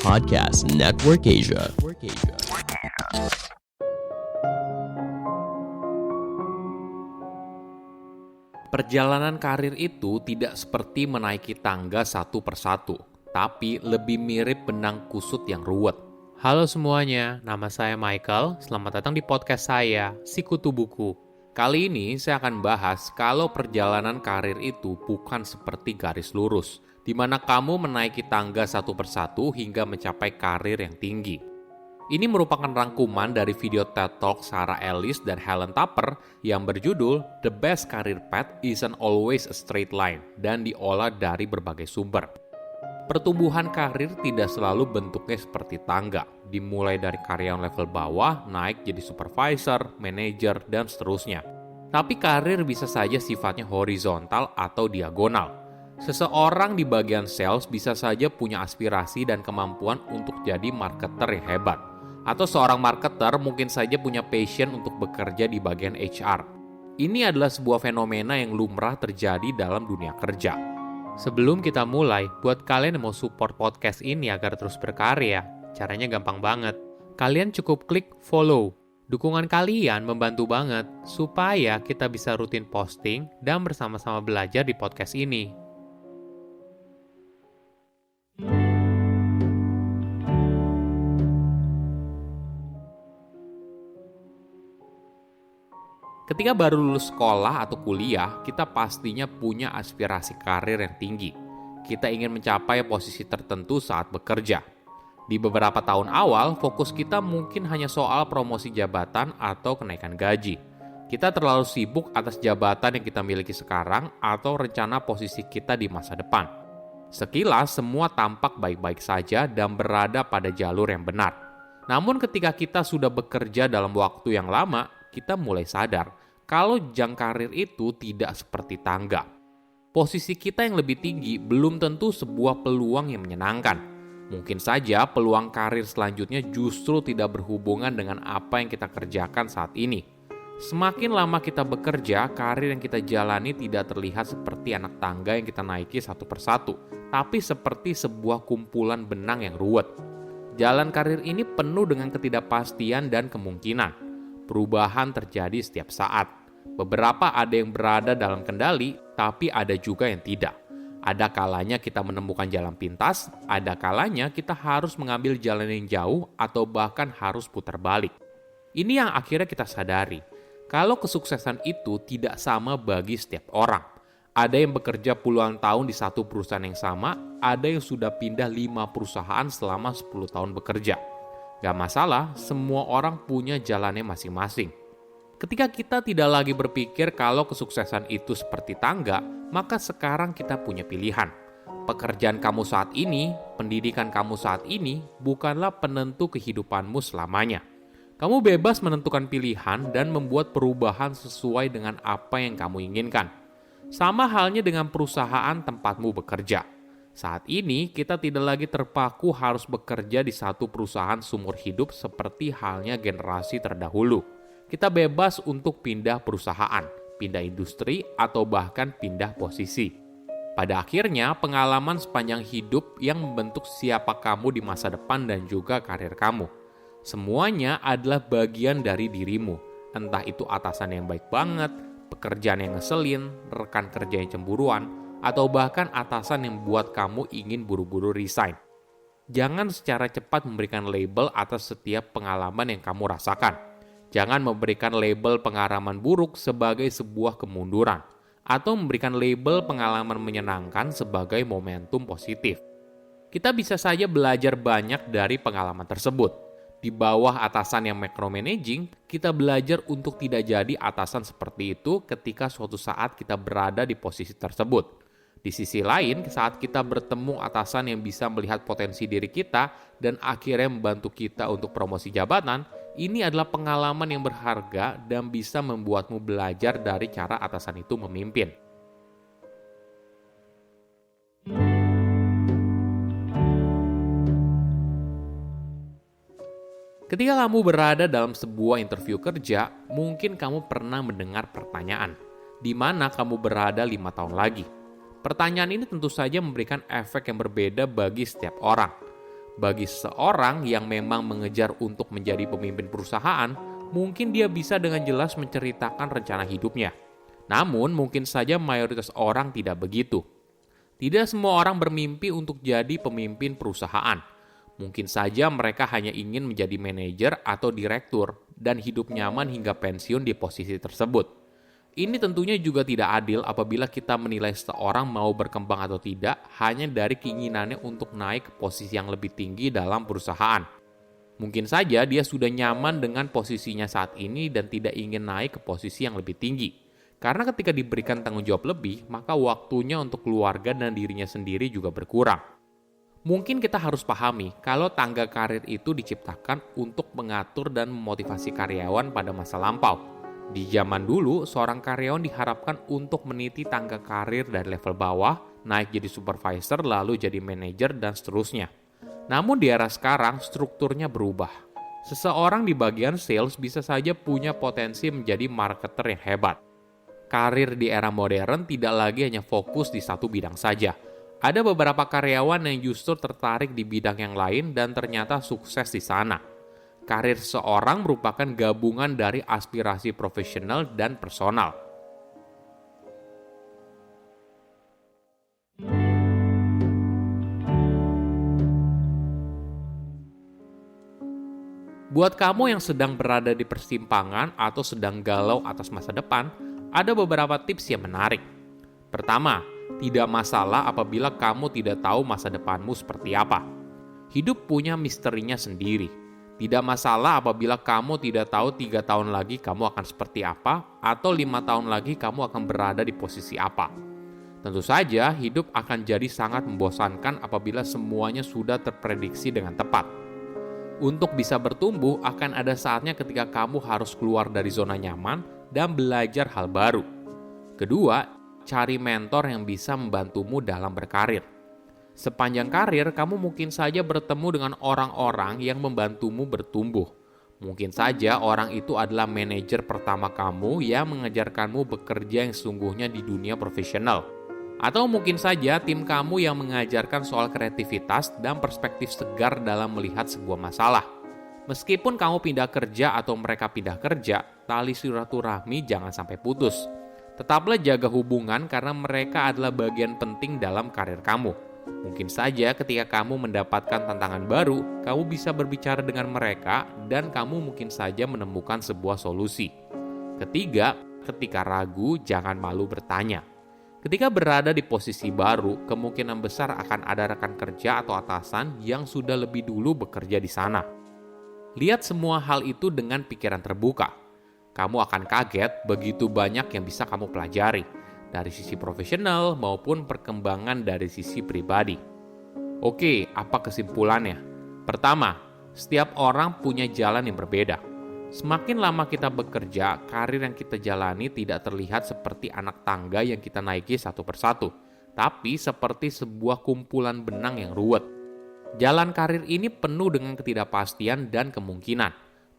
Podcast Network Asia. Perjalanan karir itu tidak seperti menaiki tangga satu persatu, tapi lebih mirip benang kusut yang ruwet. Halo semuanya, nama saya Michael. Selamat datang di podcast saya, Sikutu Buku. Kali ini saya akan bahas kalau perjalanan karir itu bukan seperti garis lurus, di mana kamu menaiki tangga satu persatu hingga mencapai karir yang tinggi. Ini merupakan rangkuman dari video TED Talk Sarah Ellis dan Helen Tupper yang berjudul The Best Career Path Isn't Always a Straight Line dan diolah dari berbagai sumber. Pertumbuhan karir tidak selalu bentuknya seperti tangga, dimulai dari karyawan level bawah, naik jadi supervisor, manajer, dan seterusnya. Tapi karir bisa saja sifatnya horizontal atau diagonal. Seseorang di bagian sales bisa saja punya aspirasi dan kemampuan untuk jadi marketer yang hebat. Atau seorang marketer mungkin saja punya passion untuk bekerja di bagian HR. Ini adalah sebuah fenomena yang lumrah terjadi dalam dunia kerja. Sebelum kita mulai, buat kalian yang mau support podcast ini agar terus berkarya, caranya gampang banget. Kalian cukup klik follow. Dukungan kalian membantu banget supaya kita bisa rutin posting dan bersama-sama belajar di podcast ini. Ketika baru lulus sekolah atau kuliah, kita pastinya punya aspirasi karir yang tinggi. Kita ingin mencapai posisi tertentu saat bekerja. Di beberapa tahun awal, fokus kita mungkin hanya soal promosi jabatan atau kenaikan gaji. Kita terlalu sibuk atas jabatan yang kita miliki sekarang atau rencana posisi kita di masa depan. Sekilas, semua tampak baik-baik saja dan berada pada jalur yang benar. Namun ketika kita sudah bekerja dalam waktu yang lama, kita mulai sadar kalau jang karir itu tidak seperti tangga. Posisi kita yang lebih tinggi belum tentu sebuah peluang yang menyenangkan. Mungkin saja peluang karir selanjutnya justru tidak berhubungan dengan apa yang kita kerjakan saat ini. Semakin lama kita bekerja, karir yang kita jalani tidak terlihat seperti anak tangga yang kita naiki satu persatu, tapi seperti sebuah kumpulan benang yang ruwet. Jalan karir ini penuh dengan ketidakpastian dan kemungkinan. Perubahan terjadi setiap saat. Beberapa ada yang berada dalam kendali, tapi ada juga yang tidak. Ada kalanya kita menemukan jalan pintas, ada kalanya kita harus mengambil jalan yang jauh atau bahkan harus putar balik. Ini yang akhirnya kita sadari. Kalau kesuksesan itu tidak sama bagi setiap orang. Ada yang bekerja puluhan tahun di satu perusahaan yang sama, ada yang sudah pindah 5 perusahaan selama 10 tahun bekerja. Gak masalah, semua orang punya jalannya masing-masing. Ketika kita tidak lagi berpikir kalau kesuksesan itu seperti tangga, maka sekarang kita punya pilihan. Pekerjaan kamu saat ini, pendidikan kamu saat ini, bukanlah penentu kehidupanmu selamanya. Kamu bebas menentukan pilihan dan membuat perubahan sesuai dengan apa yang kamu inginkan. Sama halnya dengan perusahaan tempatmu bekerja. Saat ini, kita tidak lagi terpaku harus bekerja di satu perusahaan seumur hidup seperti halnya generasi terdahulu. Kita bebas untuk pindah perusahaan, pindah industri, atau bahkan pindah posisi. Pada akhirnya, pengalaman sepanjang hidup yang membentuk siapa kamu di masa depan dan juga karir kamu. Semuanya adalah bagian dari dirimu, entah itu atasan yang baik banget, pekerjaan yang ngeselin, rekan kerja yang cemburuan, atau bahkan atasan yang membuat kamu ingin buru-buru resign. Jangan secara cepat memberikan label atas setiap pengalaman yang kamu rasakan. Jangan memberikan label pengalaman buruk sebagai sebuah kemunduran, atau memberikan label pengalaman menyenangkan sebagai momentum positif. Kita bisa saja belajar banyak dari pengalaman tersebut. Di bawah atasan yang micromanaging, kita belajar untuk tidak jadi atasan seperti itu ketika suatu saat kita berada di posisi tersebut. Di sisi lain, saat kita bertemu atasan yang bisa melihat potensi diri kita dan akhirnya membantu kita untuk promosi jabatan, ini adalah pengalaman yang berharga dan bisa membuatmu belajar dari cara atasan itu memimpin. Ketika kamu berada dalam sebuah interview kerja, mungkin kamu pernah mendengar pertanyaan, di mana kamu berada 5 tahun lagi? Pertanyaan ini tentu saja memberikan efek yang berbeda bagi setiap orang. Bagi seseorang yang memang mengejar untuk menjadi pemimpin perusahaan, mungkin dia bisa dengan jelas menceritakan rencana hidupnya. Namun, mungkin saja mayoritas orang tidak begitu. Tidak semua orang bermimpi untuk jadi pemimpin perusahaan. Mungkin saja mereka hanya ingin menjadi manajer atau direktur dan hidup nyaman hingga pensiun di posisi tersebut. Ini tentunya juga tidak adil apabila kita menilai seseorang mau berkembang atau tidak hanya dari keinginannya untuk naik ke posisi yang lebih tinggi dalam perusahaan. Mungkin saja dia sudah nyaman dengan posisinya saat ini dan tidak ingin naik ke posisi yang lebih tinggi. Karena ketika diberikan tanggung jawab lebih, maka waktunya untuk keluarga dan dirinya sendiri juga berkurang. Mungkin kita harus pahami kalau tangga karir itu diciptakan untuk mengatur dan memotivasi karyawan pada masa lampau. Di zaman dulu, seorang karyawan diharapkan untuk meniti tangga karir dari level bawah, naik jadi supervisor, lalu jadi manajer, dan seterusnya. Namun di era sekarang, strukturnya berubah. Seseorang di bagian sales bisa saja punya potensi menjadi marketer yang hebat. Karir di era modern tidak lagi hanya fokus di satu bidang saja. Ada beberapa karyawan yang justru tertarik di bidang yang lain dan ternyata sukses di sana. Karir seorang merupakan gabungan dari aspirasi profesional dan personal. Buat kamu yang sedang berada di persimpangan atau sedang galau atas masa depan, ada beberapa tips yang menarik. Pertama, tidak masalah apabila kamu tidak tahu masa depanmu seperti apa. Hidup punya misterinya sendiri. Tidak masalah apabila kamu tidak tahu 3 tahun lagi kamu akan seperti apa, atau 5 tahun lagi kamu akan berada di posisi apa. Tentu saja, hidup akan jadi sangat membosankan apabila semuanya sudah terprediksi dengan tepat. Untuk bisa bertumbuh, akan ada saatnya ketika kamu harus keluar dari zona nyaman dan belajar hal baru. Kedua, cari mentor yang bisa membantumu dalam berkarir. Sepanjang karir, kamu mungkin saja bertemu dengan orang-orang yang membantumu bertumbuh. Mungkin saja orang itu adalah manajer pertama kamu yang mengajarkanmu bekerja yang sesungguhnya di dunia profesional. Atau mungkin saja tim kamu yang mengajarkan soal kreativitas dan perspektif segar dalam melihat sebuah masalah. Meskipun kamu pindah kerja atau mereka pindah kerja, tali silaturahmi jangan sampai putus. Tetaplah jaga hubungan karena mereka adalah bagian penting dalam karir kamu. Mungkin saja ketika kamu mendapatkan tantangan baru, kamu bisa berbicara dengan mereka dan kamu mungkin saja menemukan sebuah solusi. Ketiga, ketika ragu, jangan malu bertanya. Ketika berada di posisi baru, kemungkinan besar akan ada rekan kerja atau atasan yang sudah lebih dulu bekerja di sana. Lihat semua hal itu dengan pikiran terbuka. Kamu akan kaget begitu banyak yang bisa kamu pelajari, dari sisi profesional maupun perkembangan dari sisi pribadi. Oke, apa kesimpulannya? Pertama, setiap orang punya jalan yang berbeda. Semakin lama kita bekerja, karir yang kita jalani tidak terlihat seperti anak tangga yang kita naiki satu persatu, tapi seperti sebuah kumpulan benang yang ruwet. Jalan karir ini penuh dengan ketidakpastian dan kemungkinan.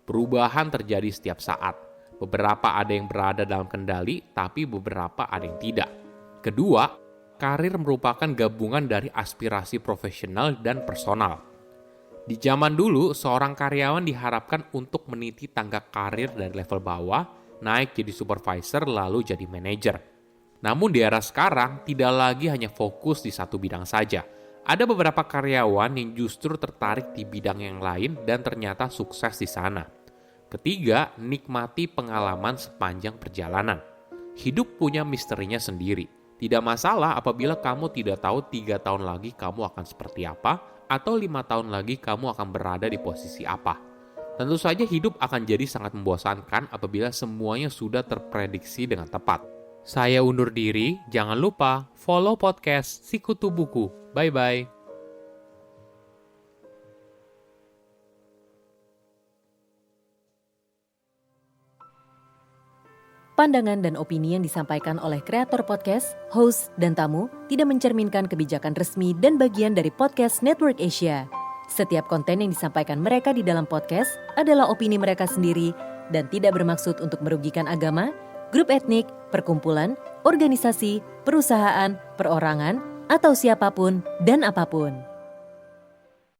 Perubahan terjadi setiap saat. Beberapa ada yang berada dalam kendali, tapi beberapa ada yang tidak. Kedua, karir merupakan gabungan dari aspirasi profesional dan personal. Di zaman dulu, seorang karyawan diharapkan untuk meniti tangga karir dari level bawah, naik jadi supervisor lalu jadi manajer. Namun di era sekarang, tidak lagi hanya fokus di satu bidang saja. Ada beberapa karyawan yang justru tertarik di bidang yang lain dan ternyata sukses di sana. Ketiga, nikmati pengalaman sepanjang perjalanan. Hidup punya misterinya sendiri. Tidak masalah apabila kamu tidak tahu 3 tahun lagi kamu akan seperti apa, atau 5 tahun lagi kamu akan berada di posisi apa. Tentu saja hidup akan jadi sangat membosankan apabila semuanya sudah terprediksi dengan tepat. Saya undur diri, jangan lupa follow podcast Sikutu Buku. Bye-bye. Pandangan dan opini yang disampaikan oleh kreator podcast, host, dan tamu tidak mencerminkan kebijakan resmi dan bagian dari podcast Network Asia. Setiap konten yang disampaikan mereka di dalam podcast adalah opini mereka sendiri dan tidak bermaksud untuk merugikan agama, grup etnik, perkumpulan, organisasi, perusahaan, perorangan, atau siapapun dan apapun.